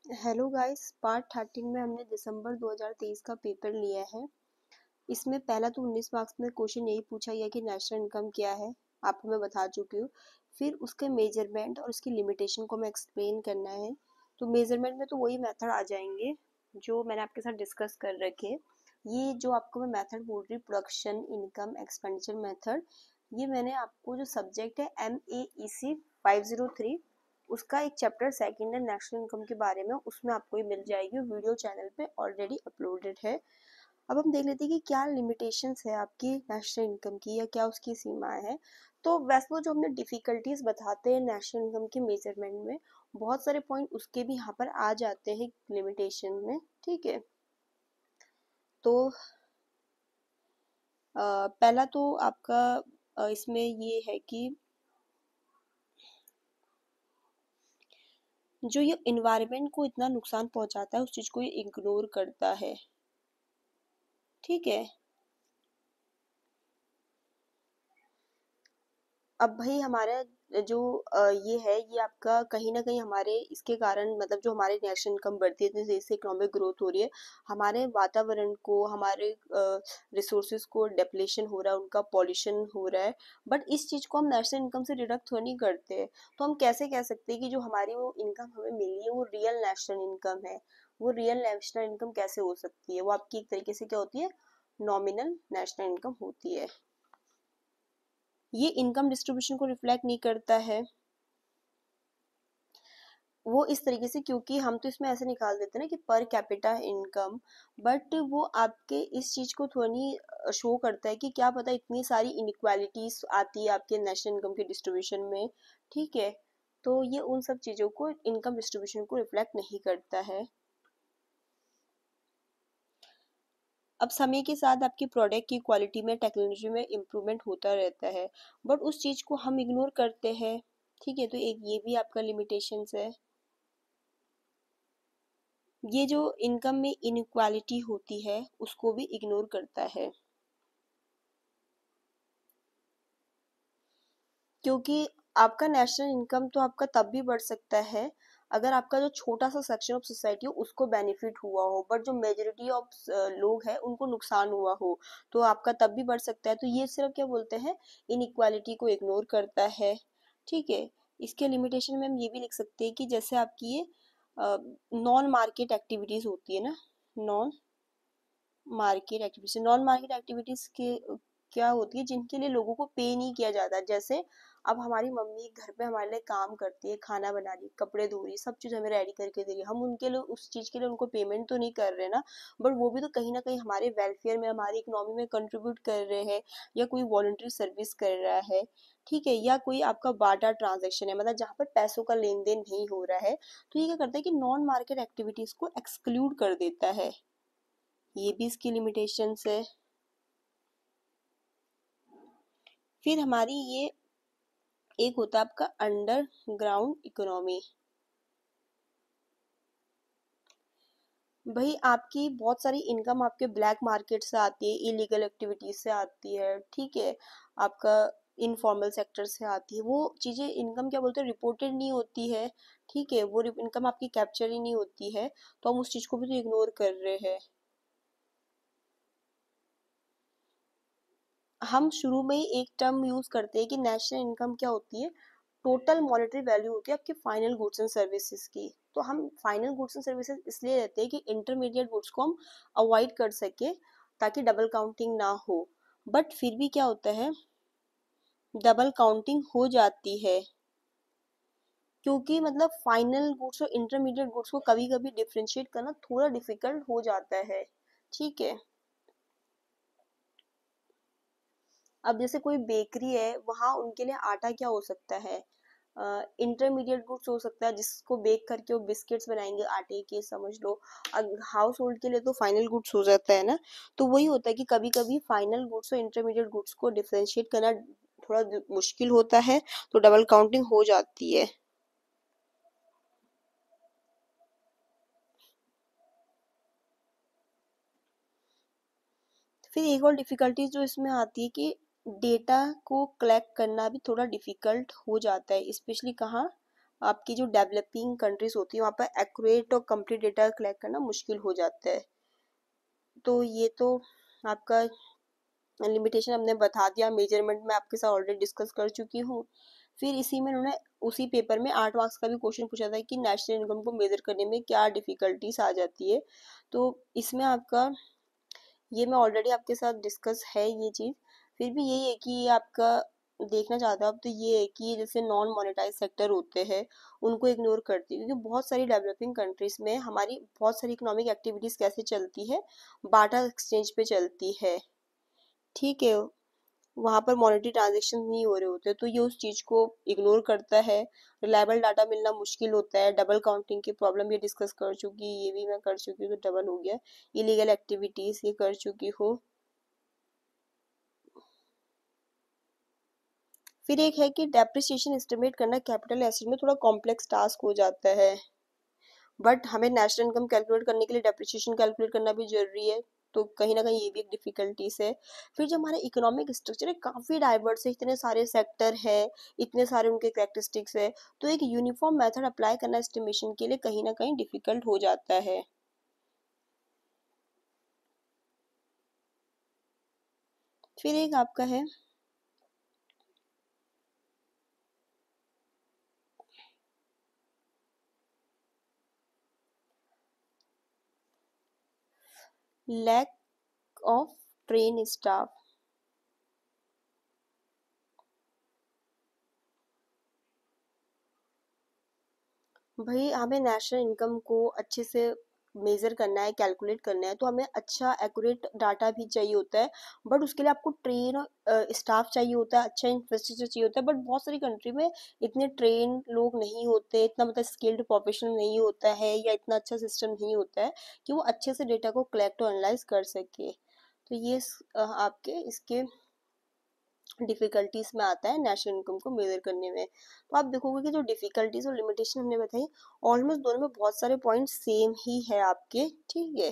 Hello guys, part 13 में हमने दिसंबर 2023 का पेपर लिया है। इसमें पहला तो 19 मार्क्स में क्वेश्चन यही पूछा गया कि नेशनल इनकम क्या है। आपको मैं बता चुकी हूँ। फिर उसके मेजरमेंट और उसकी लिमिटेशन को हमें एक्सप्लेन करना है। तो मेजरमेंट में तो वही मेथड आ जाएंगे जो मैंने आपके साथ डिस्कस कर रखे। ये जो आपको मैं मेथड बोल रही, प्रोडक्शन इनकम एक्सपेंडिचर मेथड, ये मैंने आपको जो सब्जेक्ट है MEEC 503, उसका एक चैप्टर सेकंड है नेशनल इनकम के बारे में, उसमें आपको ये मिल जाएगी। वीडियो चैनल पे ऑलरेडी अपलोडेड है। अब हम देख लेते हैं कि क्या लिमिटेशंस है आपकी नेशनल इनकम की, या क्या उसकी सीमाएं हैं। तो वैसे तो जो हमने डिफिकल्टीज बताते हैं नेशनल इनकम के मेजरमेंट में, बहुत सारे पॉइंट उसके भी यहाँ पर आ जाते हैं लिमिटेशन में। ठीक है, तो पहला तो आपका इसमें ये है कि जो ये इन्वायरमेंट को इतना नुकसान पहुंचाता है उस चीज को ये इग्नोर करता है। ठीक है, अब भाई हमारा जो ये है, ये आपका कहीं ना कहीं हमारे इसके कारण, मतलब जो हमारे नेशनल इनकम बढ़ती है, जैसे इससे इकोनॉमिक ग्रोथ हो रही है, हमारे वातावरण को, हमारे रिसोर्सेज को डिप्लेशन हो रहा है, उनका पॉल्यूशन हो रहा है। बट इस चीज को हम नेशनल इनकम से डिडक्ट तो नहीं करते हैं। तो हम कैसे कह सकते हैं कि जो हमारी वो इनकम हमें मिली है वो रियल नेशनल इनकम है? वो रियल नेशनल इनकम कैसे हो सकती है? वो आपकी एक तरीके से क्या होती है, नॉमिनल नेशनल इनकम होती है। ये इनकम डिस्ट्रीब्यूशन को रिफ्लेक्ट नहीं करता है। वो इस तरीके से, क्योंकि हम तो इसमें ऐसे निकाल देते हैं ना कि पर कैपिटा इनकम, बट वो आपके इस चीज को थोड़ी शो करता है कि क्या पता इतनी सारी इनइक्वालिटीज आती है आपके नेशनल इनकम के डिस्ट्रीब्यूशन में। ठीक है, तो ये उन सब चीजों को, इनकम डिस्ट्रीब्यूशन को रिफ्लेक्ट नहीं करता है। अब समय के साथ आपकी प्रोडक्ट की क्वालिटी में, टेक्नोलॉजी में इम्प्रूवमेंट होता रहता है, बट उस चीज को हम इग्नोर करते हैं। ठीक है, तो एक ये भी आपका लिमिटेशंस है। ये जो इनकम में इनक्वालिटी होती है उसको भी इग्नोर करता है, क्योंकि आपका नेशनल इनकम तो आपका तब भी बढ़ सकता है अगर आपका जो छोटा सा सेक्शन ऑफ सोसाइटी हो उसको बेनिफिट हुआ हो, बट जो मेजोरिटी ऑफ लोग हैं उनको नुकसान हुआ हो, तो आपका तब भी बढ़ सकता है। तो ये सिर्फ क्या बोलते हैं, इनइक्वालिटी को इग्नोर करता है। ठीक है, इसके लिमिटेशन में हम ये भी लिख सकते हैं कि जैसे आपकी ये नॉन मार्केट एक्टिविटीज होती है ना, non market activities, non market activities के क्या होती है, जिनके लिए लोगों को पे नहीं किया जाता। जैसे अब हमारी मम्मी घर पे हमारे लिए काम करती है, खाना बना रही, कपड़े धो रही, सब चीज हमें रेडी करके दे रही है, हम उनके लिए उस चीज के लिए उनको पेमेंट तो नहीं कर रहे ना, बट वो भी तो कहीं ना कहीं हमारे वेलफेयर में, हमारी इकोनॉमी में कंट्रीब्यूट कर रहे हैं, या कोई वॉलंटरी सर्विस कर रहा है। ठीक है, या कोई आपका बाटा ट्रांजेक्शन है, मतलब जहाँ पर पैसों का लेन देन नहीं हो रहा है, तो ये क्या करता है कि नॉन मार्केट एक्टिविटीज को एक्सक्लूड कर देता है। ये भी इसकी लिमिटेशंस है। फिर हमारी ये एक होता है आपका अंडरग्राउंड इकोनॉमी। भाई आपकी बहुत सारी इनकम आपके ब्लैक मार्केट से आती है, इलीगल एक्टिविटीज से आती है। ठीक है, आपका इनफॉर्मल सेक्टर से आती है। वो चीजें, इनकम क्या बोलते हैं, रिपोर्टेड नहीं होती है। ठीक है, वो इनकम आपकी कैप्चर ही नहीं होती है, तो हम उस चीज को भी तो इग्नोर कर रहे हैं। हम शुरू में ही एक टर्म यूज करते हैं कि नेशनल इनकम क्या होती है, टोटल मॉनेटरी वैल्यू होती है आपके फाइनल गुड्स एंड सर्विसेज की। तो हम फाइनल गुड्स एंड सर्विसेज इसलिए रहते हैं कि इंटरमीडिएट गुड्स को हम अवॉइड कर सके, ताकि डबल काउंटिंग ना हो। बट फिर भी क्या होता है, डबल काउंटिंग हो जाती है, क्योंकि मतलब फाइनल गुड्स और इंटरमीडिएट गुड्स को कभी कभी डिफ्रेंशिएट करना थोड़ा डिफिकल्ट हो जाता है। ठीक है, अब जैसे कोई बेकरी है, वहाँ उनके लिए आटा क्या हो सकता है, इंटरमीडिएट गुड्स हो सकता है, जिसको बेक करके वो बिस्किट्स बनाएंगे आटे के, समझ लो। हाउस होल्ड के लिए तो फाइनल गुड्स हो जाता है ना। तो वही होता है कि कभी कभी फाइनल गुड्स और इंटरमीडिएट गुड्स को डिफरेंशिएट करना थोड़ा मुश्किल होता है, तो डबल काउंटिंग हो जाती है। फिर एक और डिफिकल्टीज जो इसमें आती है कि डेटा को कलेक्ट करना भी थोड़ा डिफिकल्ट हो जाता है, स्पेशली कहाँ, आपकी जो डेवलपिंग कंट्रीज होती है वहाँ पर एक्यूरेट और कंप्लीट डेटा कलेक्ट करना मुश्किल हो जाता है। तो ये तो आपका लिमिटेशन हमने बता दिया, मेजरमेंट में आपके साथ ऑलरेडी डिस्कस कर चुकी हूँ। फिर इसी में उन्होंने उसी पेपर में 8 मार्क्स का भी क्वेश्चन पूछा था कि नेशनल इनकम को मेजर करने में क्या डिफिकल्टीज आ जाती है। तो इसमें आपका ये मैं ऑलरेडी आपके साथ डिस्कस है ये चीज़। फिर भी यही है कि ये आपका देखना चाहता हूँ अब, तो ये है कि जैसे नॉन मोनेटाइज सेक्टर होते हैं उनको इग्नोर करती है, क्योंकि बहुत सारी डेवलपिंग कंट्रीज में हमारी बहुत सारी इकोनॉमिक एक्टिविटीज कैसे चलती है, बाटा एक्सचेंज पे चलती है। ठीक है, वहाँ पर मॉनेटरी ट्रांजेक्शन नहीं हो रहे होते, तो ये उस चीज़ को इग्नोर करता है। रिलायबल डाटा मिलना मुश्किल होता है, डबल काउंटिंग की प्रॉब्लम ये डिस्कस कर चुकी, ये भी मैं कर चुकी हूँ, तो डबल हो गया। इलीगल एक्टिविटीज ये कर चुकी हूँ। फिर एक है कि डेप्रिसिएशन एस्टिमेट करना कैपिटल एसेट में थोड़ा कॉम्प्लेक्स टास्क हो जाता है, बट हमें नेशनल इनकम कैलकुलेट करने के लिए डेप्रिसिएशन कैलकुलेट करना भी जरूरी है। तो कहीं ना कहीं ये भी एक डिफिकल्टीज है। फिर जो हमारा इकोनॉमिक स्ट्रक्चर है काफी डाइवर्स है, इतने सारे सेक्टर है, इतने सारे उनके कैरेक्टरिस्टिक्स है, तो एक यूनिफॉर्म मेथड अप्लाई करना एस्टिमेशन के लिए कहीं ना कहीं डिफिकल्ट हो जाता है। फिर एक आपका है लैक ऑफ ट्रेन स्टाफ। भाई हमें नेशनल इनकम को अच्छे से मेजर करना है, कैलकुलेट करना है, तो हमें अच्छा एक्यूरेट डाटा भी चाहिए होता है। बट उसके लिए आपको ट्रेन स्टाफ चाहिए होता है, अच्छा इंफ्रास्ट्रक्चर चाहिए होता है, बट बहुत सारी कंट्री में इतने ट्रेन लोग नहीं होते, इतना मतलब स्किल्ड प्रोफेशनल नहीं होता है, या इतना अच्छा सिस्टम नहीं होता है कि वो अच्छे से डेटा को कलेक्ट और एनालाइज कर सके। तो ये आपके इसके डिफिकल्टीज में आता है नेशनल इनकम को मेजर करने में। तो आप देखोगे कि जो डिफिकल्टीज और लिमिटेशन हमने बताई, ऑलमोस्ट दोनों में बहुत सारे पॉइंट सेम ही है आपके। ठीक है,